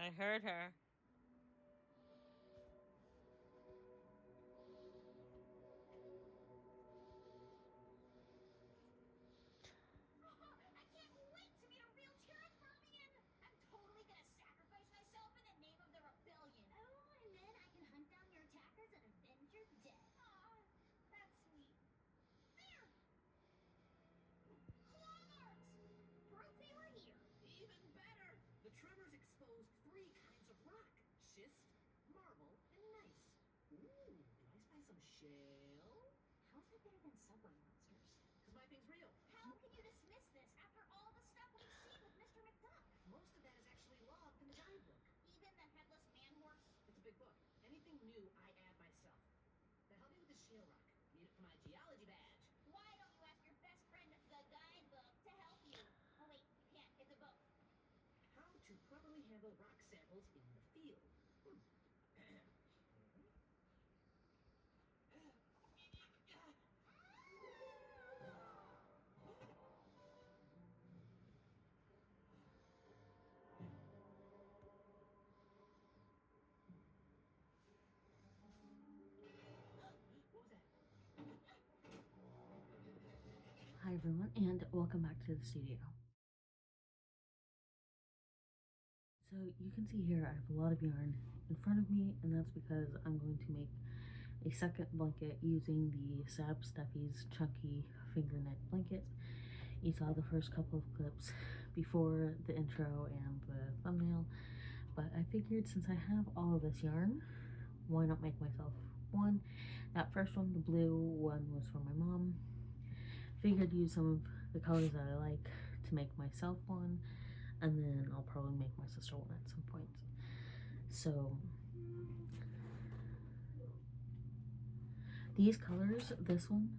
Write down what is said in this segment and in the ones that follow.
I heard her. I can't wait to meet a real terra firmian. I'm totally gonna sacrifice myself in the name of the rebellion. Oh, and then I can hunt down your attackers and avenge your death. Aw, that's sweet. There! Claw marks! Proof they were here. Even better! The tremors exposed 3 kinds of rock. Schist, marble, and gneiss. Ooh, do I spy some shale? How's that better than subway monsters? Because my thing's real. How can you dismiss this after all the stuff we've seen with Mr. McDuck? Most of that is actually logged in the guidebook. Even the headless man horse? It's a big book. Anything new, I add myself. Now help me with the shale rock. Need it for my geology badge. Why don't you ask your best friend, the guidebook, to help you? Oh wait, you can't. It's a book. How to properly handle rock samples in the field. What was that? Hi everyone, and welcome back to the studio. So you can see here I have a lot of yarn in front of me, and that's because I'm going to make a second blanket using the Sab Stuffies chunky finger knit blanket. You saw the first couple of clips before the intro and the thumbnail, but I figured since I have all of this yarn, why not make myself one? That first one, the blue one, was for my mom. Figured use some of the colors that I like to make myself one, and then I'll probably make my sister one at some point. So these colors, this one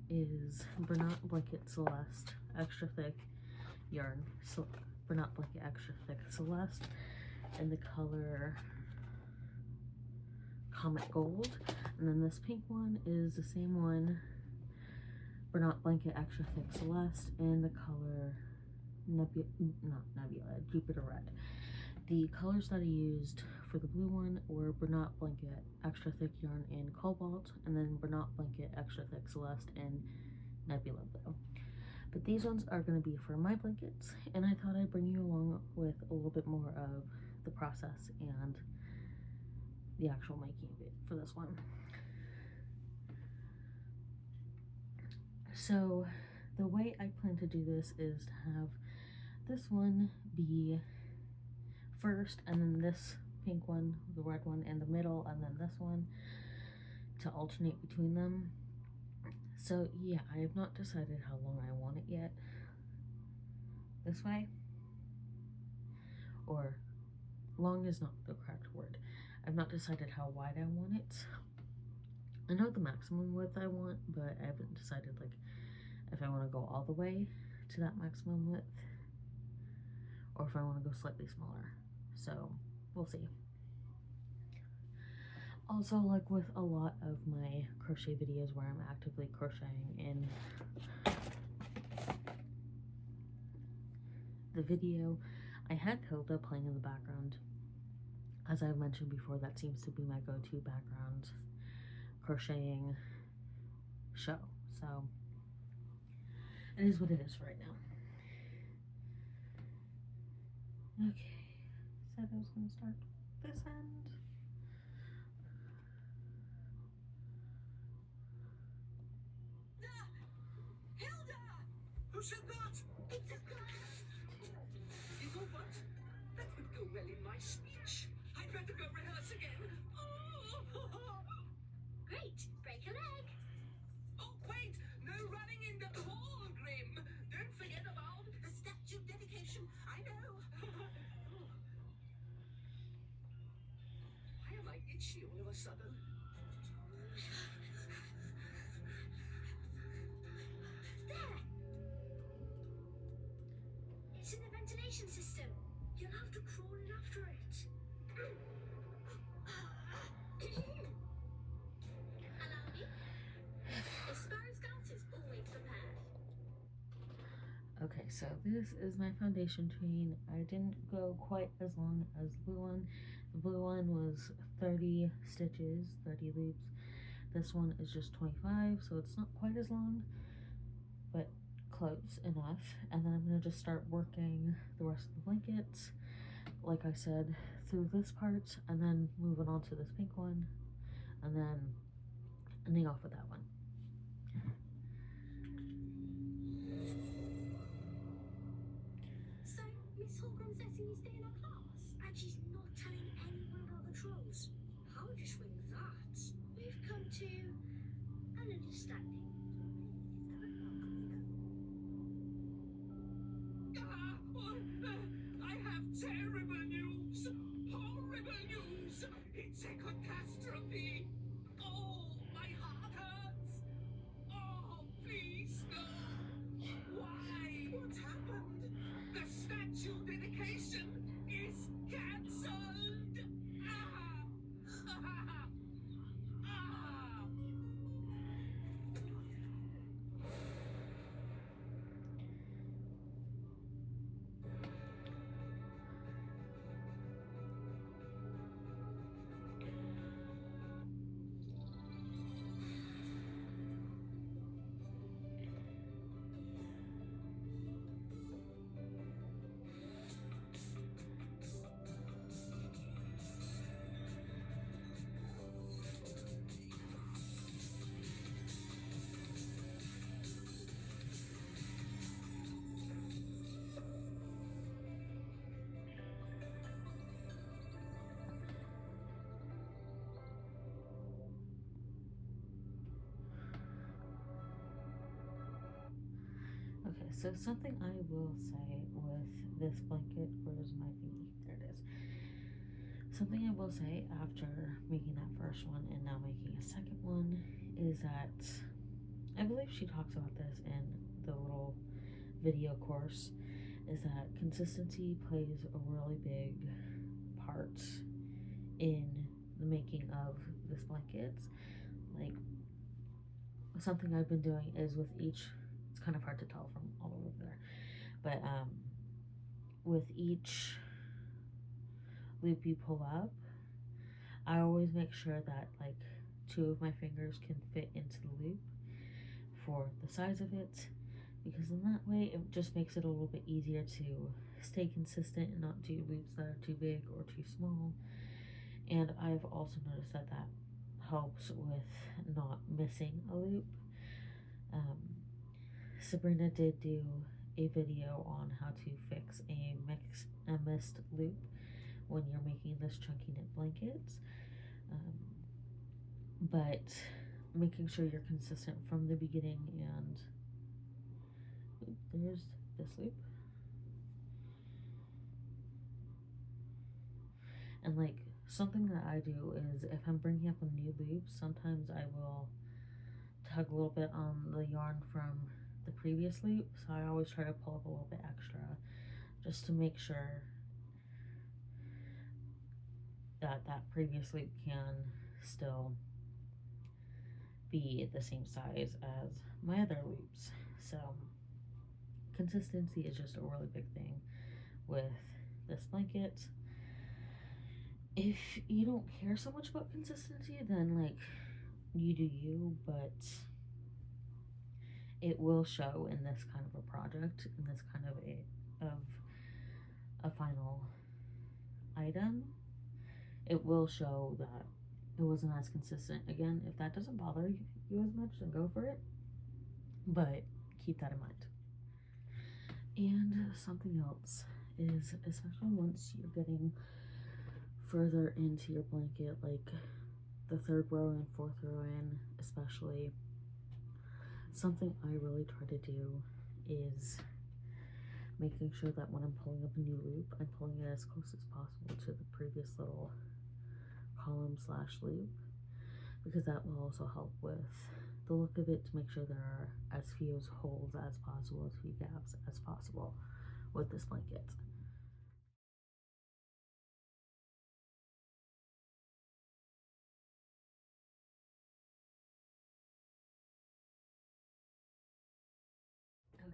is Bernat Blanket Celeste extra thick yarn, so Bernat Blanket extra thick Celeste, and the color Comet Gold. And then this pink one is the same one, Bernat Blanket extra thick Celeste, and the color Jupiter Red. The colors that I used for the blue one were Bernat Blanket extra thick yarn in Cobalt, and then Bernat Blanket extra thick Celeste in Nebula Blue. But these ones are going to be for my blankets, and I thought I'd bring you along with a little bit more of the process and the actual making of it for this one. So the way I plan to do this is to have this one be first, and then this pink one, the red one, in the middle, and then this one, to alternate between them. So yeah, I have not decided how long I want it yet. This way, or long is not the correct word. I've not decided how wide I want it. I know the maximum width I want, but I haven't decided like if I want to go all the way to that maximum width or if I want to go slightly smaller. So we'll see. Also, like with a lot of my crochet videos where I'm actively crocheting in the video, I had Hilda playing in the background. As I've mentioned before, that seems to be my go-to background crocheting show. So it is what it is for right now. Okay, said I was going to start this end. Hilda! Who said that? It's a ghost! You know what? That would go well in my speech. I'd better go rehearse again. Oh, Great! Break a leg! oh wait! No running in the hall, Grim. Don't forget about the statue dedication. I know. Why am I itchy all of a sudden? There! It's in the ventilation system. You'll have to crawl in after it. Allow me. A sparrow scout is always prepared. Okay, so this is my foundation chain. I didn't go quite as long as the blue one. The blue one was 30 stitches, 30 loops. This one is just 25, so it's not quite as long, but close enough. And then I'm going to just start working the rest of the blankets, like I said, through this part, and then moving on to this pink one, and then ending off with that one. So, Miss Holcomb says he's staying at class? And she's not telling anyone about the trolls? How would you swing that? We've come to an understanding. I have terrible news! Horrible news! It's a catastrophe! Oh, my heart hurts! Oh, please, no! Why? What happened? The statue dedication is cancelled! Ah! Ah! Ah! Okay, so something I will say with this blanket, where's my thingy? There it is. Something I will say after making that first one and now making a second one is that I believe she talks about this in the little video course, is that consistency plays a really big part in the making of this blanket. Like, something I've been doing is with each, it's kind of hard to tell from all over there, but with each loop you pull up, I always make sure that like 2 of my fingers can fit into the loop for the size of it, because in that way it just makes it a little bit easier to stay consistent and not do loops that are too big or too small. And I've also noticed that that helps with not missing a loop. Sabrina did do a video on how to fix a missed loop when you're making this chunky knit blanket. But making sure you're consistent from the beginning, and there's this loop. And like, something that I do is if I'm bringing up a new loop, sometimes I will tug a little bit on the yarn from the previous loop, so I always try to pull up a little bit extra just to make sure that that previous loop can still be the same size as my other loops. So consistency is just a really big thing with this blanket. If you don't care so much about consistency, then like, you do you, but it will show in this kind of a project, in this kind of a final item. It will show that it wasn't as consistent. Again, if that doesn't bother you as much, then go for it, but keep that in mind. And something else is, especially once you're getting further into your blanket, like the 3rd row and 4th row in especially, something I really try to do is making sure that when I'm pulling up a new loop, I'm pulling it as close as possible to the previous little column / loop, because that will also help with the look of it, to make sure there are as few holes as possible, as few gaps as possible with this blanket. Okay,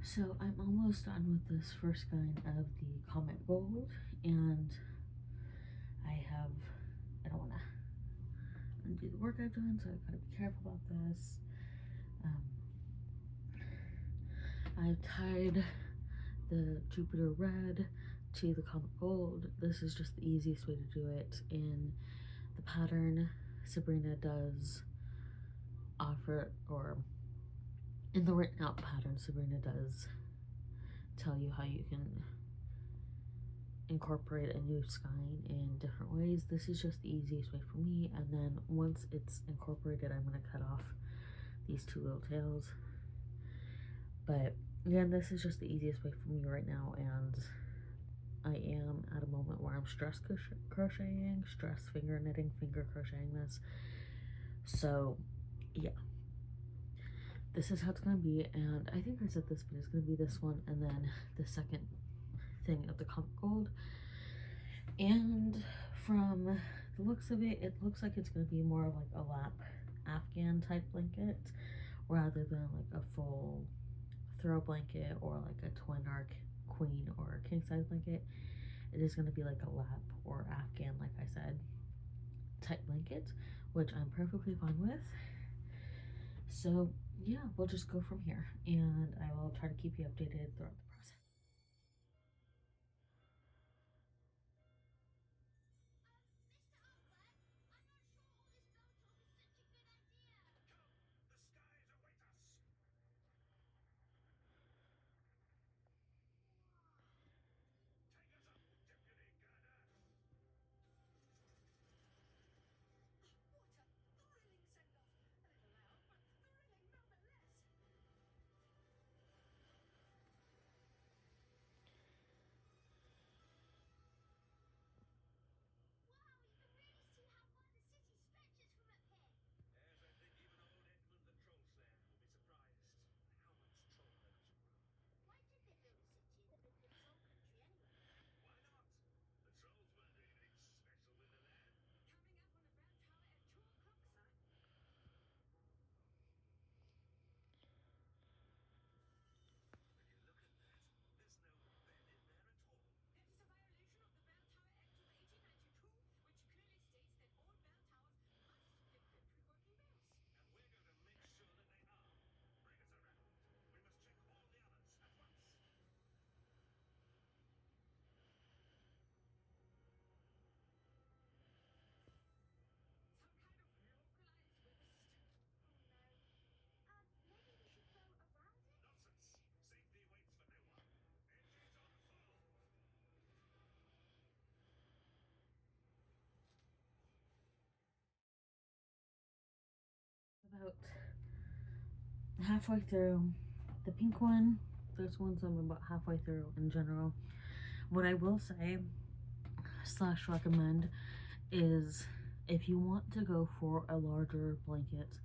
So I'm almost done with this first skein of the Comet Gold, and I don't want to undo the work I've done, so I've got to be careful about this. I've tied the Jupiter Red to the Comet Gold. This is just the easiest way to do it. In the pattern, Sabrina does offer, or in the written out pattern, Sabrina does tell you how you can incorporate a new skein in different ways. This is just the easiest way for me, and then once it's incorporated, I'm going to cut off these two little tails. But again, this is just the easiest way for me right now, and I am at a moment where I'm stress crocheting, stress finger knitting, finger crocheting this. So yeah, this is how it's going to be, and I think I said this, but it's going to be this one and then the second thing of the Comet Gold. And from the looks of it, it looks like it's going to be more of like a lap Afghan type blanket rather than like a full throw blanket or like a twin or queen or king size blanket. It is going to be like a lap or Afghan, like I said, type blanket, which I'm perfectly fine with. So yeah, we'll just go from here, and I will try to keep you updated throughout the process. About halfway through the pink one. This one's I'm about halfway through in general. What I will say / recommend is if you want to go for a larger blanket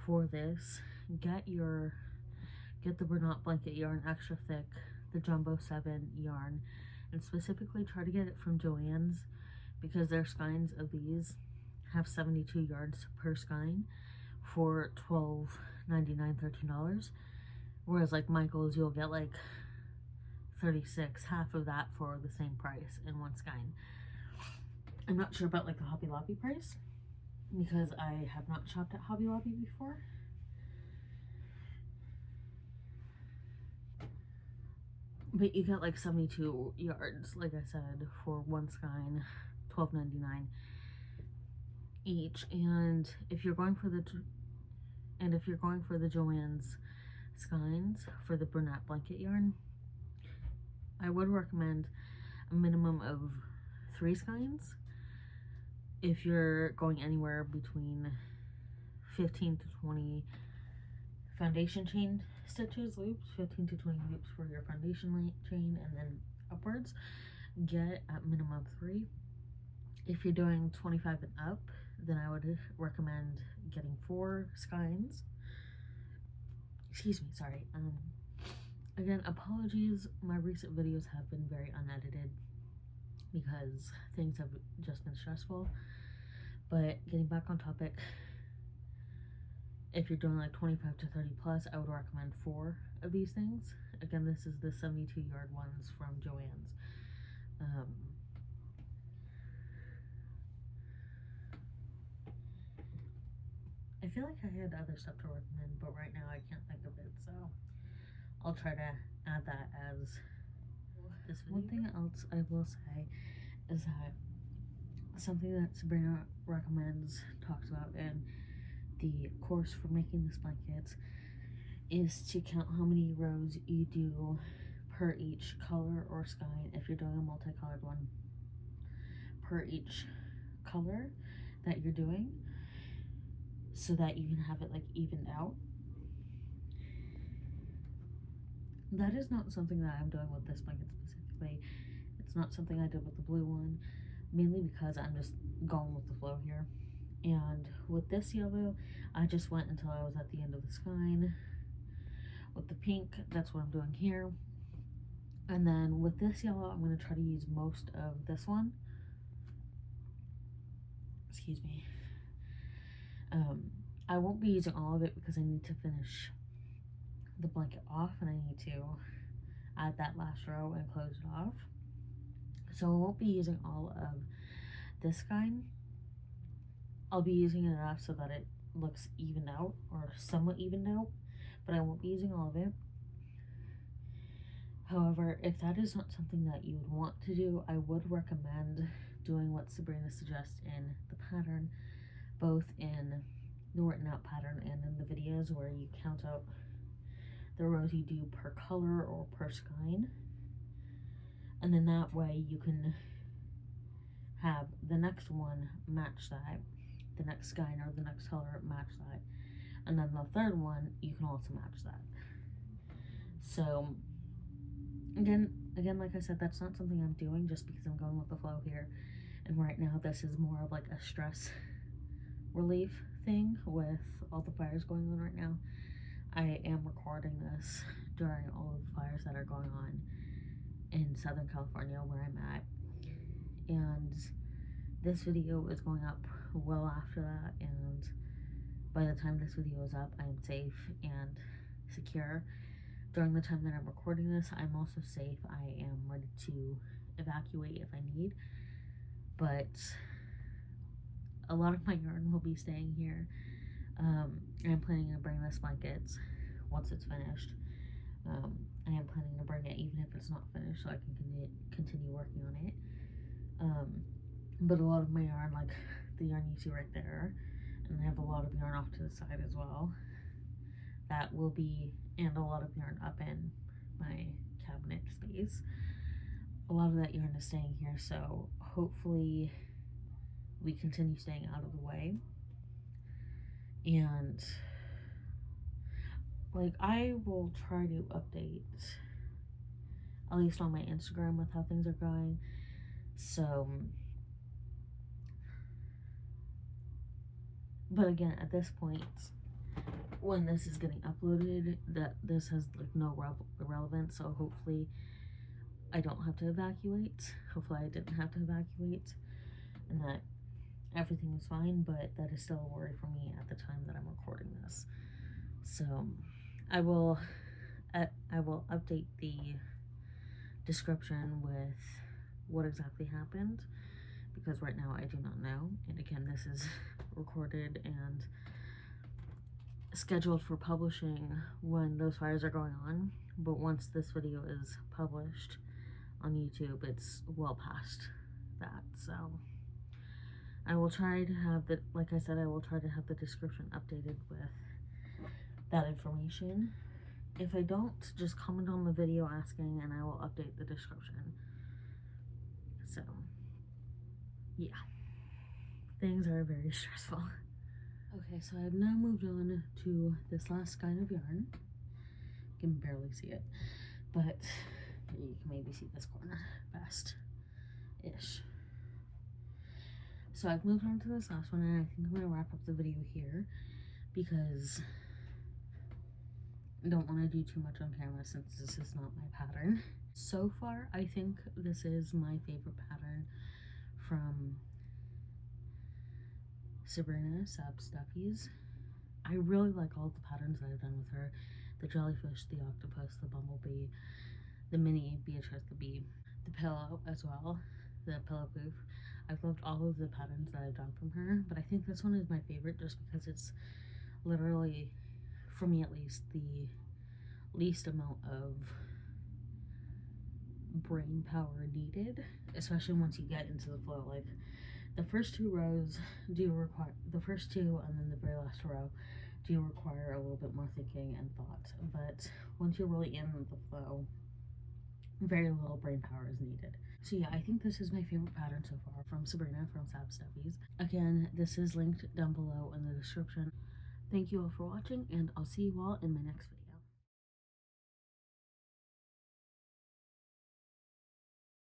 for this, get the Bernat blanket yarn extra thick, the Jumbo 7 yarn, and specifically try to get it from Joann's, because their skeins of these have 72 yards per skein for $12.99, $13, whereas like Michael's you'll get like 36, half of that for the same price in one skein. I'm not sure about like the Hobby Lobby price because I have not shopped at Hobby Lobby before. But you get like 72 yards, like I said, for one skein, $12.99 each. And if you're going for the Joann's skeins for the Bernat blanket yarn, I would recommend a minimum of 3 skeins. If you're going anywhere between 15 to 20 foundation chain stitches, loops, 15 to 20 loops for your foundation chain, and then upwards, get at minimum 3. If you're doing 25 and up, then I would recommend getting 4 skeins. Excuse me, sorry. Again, apologies, my recent videos have been very unedited because things have just been stressful. But getting back on topic, if you're doing like 25 to 30 plus, I would recommend 4 of of these things. Again, this is the 72 yard ones from Joann's. I feel like I had other stuff to recommend, but right now I can't think of it, so I'll try to add that as this video. One thing else I will say is that something that Sabrina recommends, talks about in the course for making this blanket, is to count how many rows you do per each color or skein if you're doing a multicolored one, per each color that you're doing, so that you can have it like evened out. That is not something that I'm doing with this blanket specifically. It's not something I did with the blue one, mainly because I'm just going with the flow here. And with this yellow, I just went until I was at the end of the skein. With the pink, that's what I'm doing here. And then with this yellow, I'm going to try to use most of this one. Excuse me. I won't be using all of it because I need to finish the blanket off and I need to add that last row and close it off. So I won't be using all of this skein. I'll be using it enough so that it looks evened out or somewhat evened out, but I won't be using all of it. However, if that is not something that you would want to do, I would recommend doing what Sabrina suggests in the pattern, both in the written out pattern and in the videos where you count out the rows you do per color or per skein. And then that way you can have the next one match that, the next skein or the next color match that, and then the third one you can also match that. So again, like I said, that's not something I'm doing just because I'm going with the flow here. And right now this is more of like a stress relief thing with all the fires going on right now. I am recording this during all of the fires that are going on in Southern California where I'm at. And this video is going up well after that, and by the time this video is up, I am safe and secure. During the time that I'm recording this, I'm also safe. I am ready to evacuate if I need, but a lot of my yarn will be staying here. I'm planning to bring this blanket once it's finished. I am planning to bring it even if it's not finished so I can continue working on it. But a lot of my yarn, like the yarn you see right there, and I have a lot of yarn off to the side as well, that will be, and a lot of yarn up in my cabinet space. A lot of that yarn is staying here, so hopefully we continue staying out of the way. And like, I will try to update, at least on my Instagram, with how things are going. So, but again, at this point, when this is getting uploaded, that this has like no relevance, so hopefully I don't have to evacuate. Hopefully I didn't have to evacuate and that everything is fine, but that is still a worry for me at the time that I'm recording this. So I will update the description with what exactly happened, because right now I do not know. And again, this is recorded and scheduled for publishing when those fires are going on, but once this video is published on YouTube, it's well past that. So I will try to have the, like I said, I will try to have the description updated with that information. If I don't, just comment on the video asking and I will update the description. So yeah, things are very stressful. Okay, so I've now moved on to this last skein of yarn. You can barely see it, but you can maybe see this corner best-ish. So I've moved on to this last one, and I think I'm going to wrap up the video here because I don't want to do too much on camera since this is not my pattern. So far, I think this is my favorite pattern from Sabrina Stuffies. I really like all the patterns that I've done with her. the jellyfish, the octopus, the bumblebee, the mini Beatrice the bee, the pillow as well, the pillow poof. I've loved all of the patterns that I've done from her, but I think this one is my favorite just because it's literally, for me at least, the least amount of brain power needed, especially once you get into the flow. Like the first two rows do require, the first two and then the very last row do require a little bit more thinking and thought, but once you're really in the flow, very little brain power is needed. So yeah, I think this is my favorite pattern so far from Sabrina from Stuffies. Again, this is linked down below in the description. Thank you all for watching, and I'll see you all in my next video.